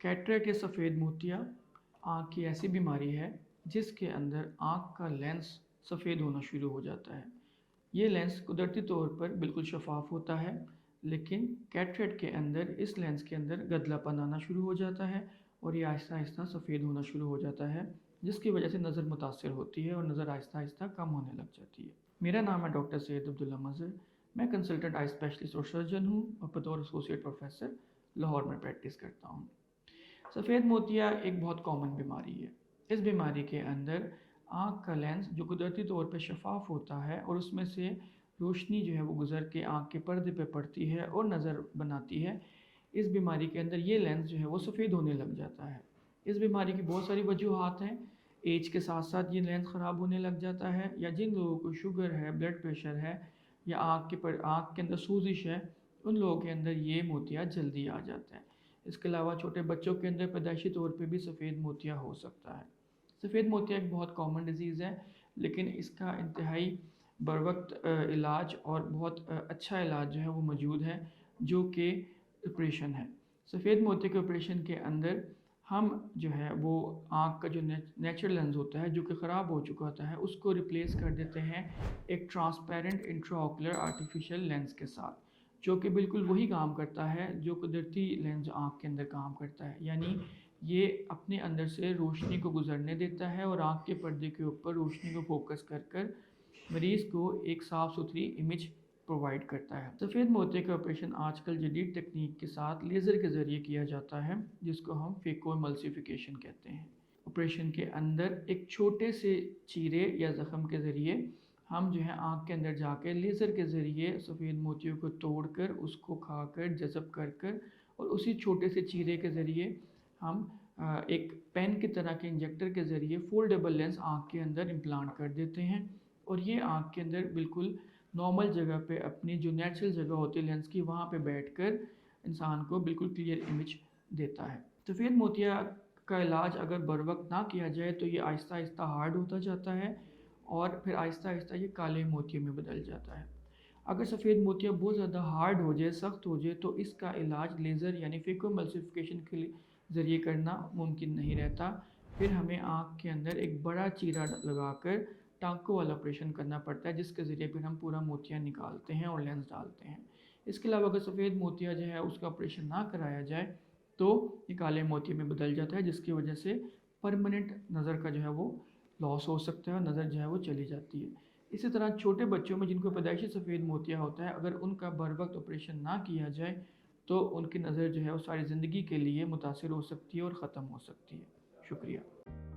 Cataract या सफ़ेद मोतिया आँख की ऐसी बीमारी है जिसके अंदर आँख का लेंस सफ़ेद होना शुरू हो जाता है। ये लेंस कुदरती तौर पर बिल्कुल शफ़ाफ होता है, लेकिन कैटरेक्ट के अंदर इस लेंस के अंदर गदलापन आना शुरू हो जाता है और ये आहिस्ता-आहिस्ता सफ़ेद होना शुरू हो जाता है, जिसकी वजह से नज़र मुतासिर होती है और नज़र आहिस्ता-आहिस्ता कम होने लग जाती है। मेरा नाम है डॉक्टर सैयद अब्दुल्ला मज़हर। मैं कंसल्टेंट आई स्पेशलिस्ट और सर्जन हूँ और बतौर एसोसिएट प्रोफेसर लाहौर में प्रैक्टिस करता हूँ। सफ़ेद मोतिया एक बहुत कॉमन बीमारी है। इस बीमारी के अंदर आँख का लेंस जो कुदरती तौर पे शफ़ाफ़ होता है और उसमें से रोशनी जो है वो गुज़र के आँख के पर्दे पे पड़ती है और नज़र बनाती है। इस बीमारी के अंदर ये लेंस जो है वो सफ़ेद होने लग जाता है। इस बीमारी की बहुत सारी वजूहात हैं। एज के साथ साथ ये लेंस ख़राब होने लग जाता है, या जिन लोगों को शुगर है, ब्लड प्रेशर है या आँख के अंदर सूजिश है, उन लोगों के अंदर ये मोतिया जल्दी आ जाता है। इसके अलावा छोटे बच्चों के अंदर पैदाइशी तौर पे भी सफ़ेद मोतिया हो सकता है। सफ़ेद मोतिया एक बहुत कॉमन डिज़ीज़ है, लेकिन इसका इंतहाई बरवक्त इलाज और बहुत अच्छा इलाज जो है वो मौजूद है, जो कि ऑपरेशन है। सफ़ेद मोतिया के ऑपरेशन के अंदर हम जो है वो आँख का जो नेचुरल लेंस होता है जो कि ख़राब हो चुका होता है, उसको रिप्लेस कर देते हैं एक ट्रांसपेरेंट इंट्राओकुलर आर्टिफिशियल लेंस के साथ, जो कि बिल्कुल वही काम करता है जो कुदरती लेंस आँख के अंदर काम करता है। यानी ये अपने अंदर से रोशनी को गुजरने देता है और आँख के पर्दे के ऊपर रोशनी को फोकस कर कर मरीज़ को एक साफ़ सुथरी इमेज प्रोवाइड करता है। सफ़ेद मोतिया का ऑपरेशन आजकल जदीद तकनीक के साथ लेज़र के ज़रिए किया जाता है, जिसको हम फेकोएमल्सिफिकेशन कहते हैं। ऑपरेशन के अंदर एक छोटे से चीरे या ज़ख़म के ज़रिए हम जो है आँख के अंदर जाकर लेज़र के ज़रिए सफ़ेद मोतियों को तोड़कर उसको खाकर जज़ब कर कर और उसी छोटे से चीरे के ज़रिए हम एक पेन की तरह के इंजेक्टर के ज़रिए फोल्डेबल लेंस आँख के अंदर इम्प्लांट कर देते हैं और ये आँख के अंदर बिल्कुल नॉर्मल जगह पे अपनी जो नेचुरल जगह होती है लेंस की वहाँ पे बैठकर इंसान को बिल्कुल क्लियर इमेज देता है। सफ़ेद मोतिया का इलाज अगर बर वक्त ना किया जाए तो ये आहिस्ता आहिस्ता हार्ड होता जाता है और फिर आहिस्ता आहिस्ता ये काले मोतिये में बदल जाता है। अगर सफ़ेद मोतिया बहुत ज़्यादा हार्ड हो जाए, सख्त हो जाए, तो इसका इलाज लेज़र यानी फेकोएमल्सिफिकेशन के ज़रिए करना मुमकिन नहीं रहता। फिर हमें आँख के अंदर एक बड़ा चीरा लगाकर टाँकों वाला ऑपरेशन करना पड़ता है, जिसके ज़रिए फिर हम पूरा मोतिया निकालते हैं और लेंस डालते हैं। इसके अलावा अगर सफ़ेद मोतिया जो है उसका ऑपरेशन ना कराया जाए तो ये काले मोतिये में बदल जाता है, जिसकी वजह से परमानेंट नज़र का जो है वो लॉस हो सकता है और नज़र जो है वो चली जाती है। इसी तरह छोटे बच्चों में जिनको पैदाइशी सफ़ेद मोतिया होता है, अगर उनका बर वक्त ऑपरेशन ना किया जाए तो उनकी नज़र जो है वो सारी ज़िंदगी के लिए मुतासिर हो सकती है और ख़त्म हो सकती है। शुक्रिया।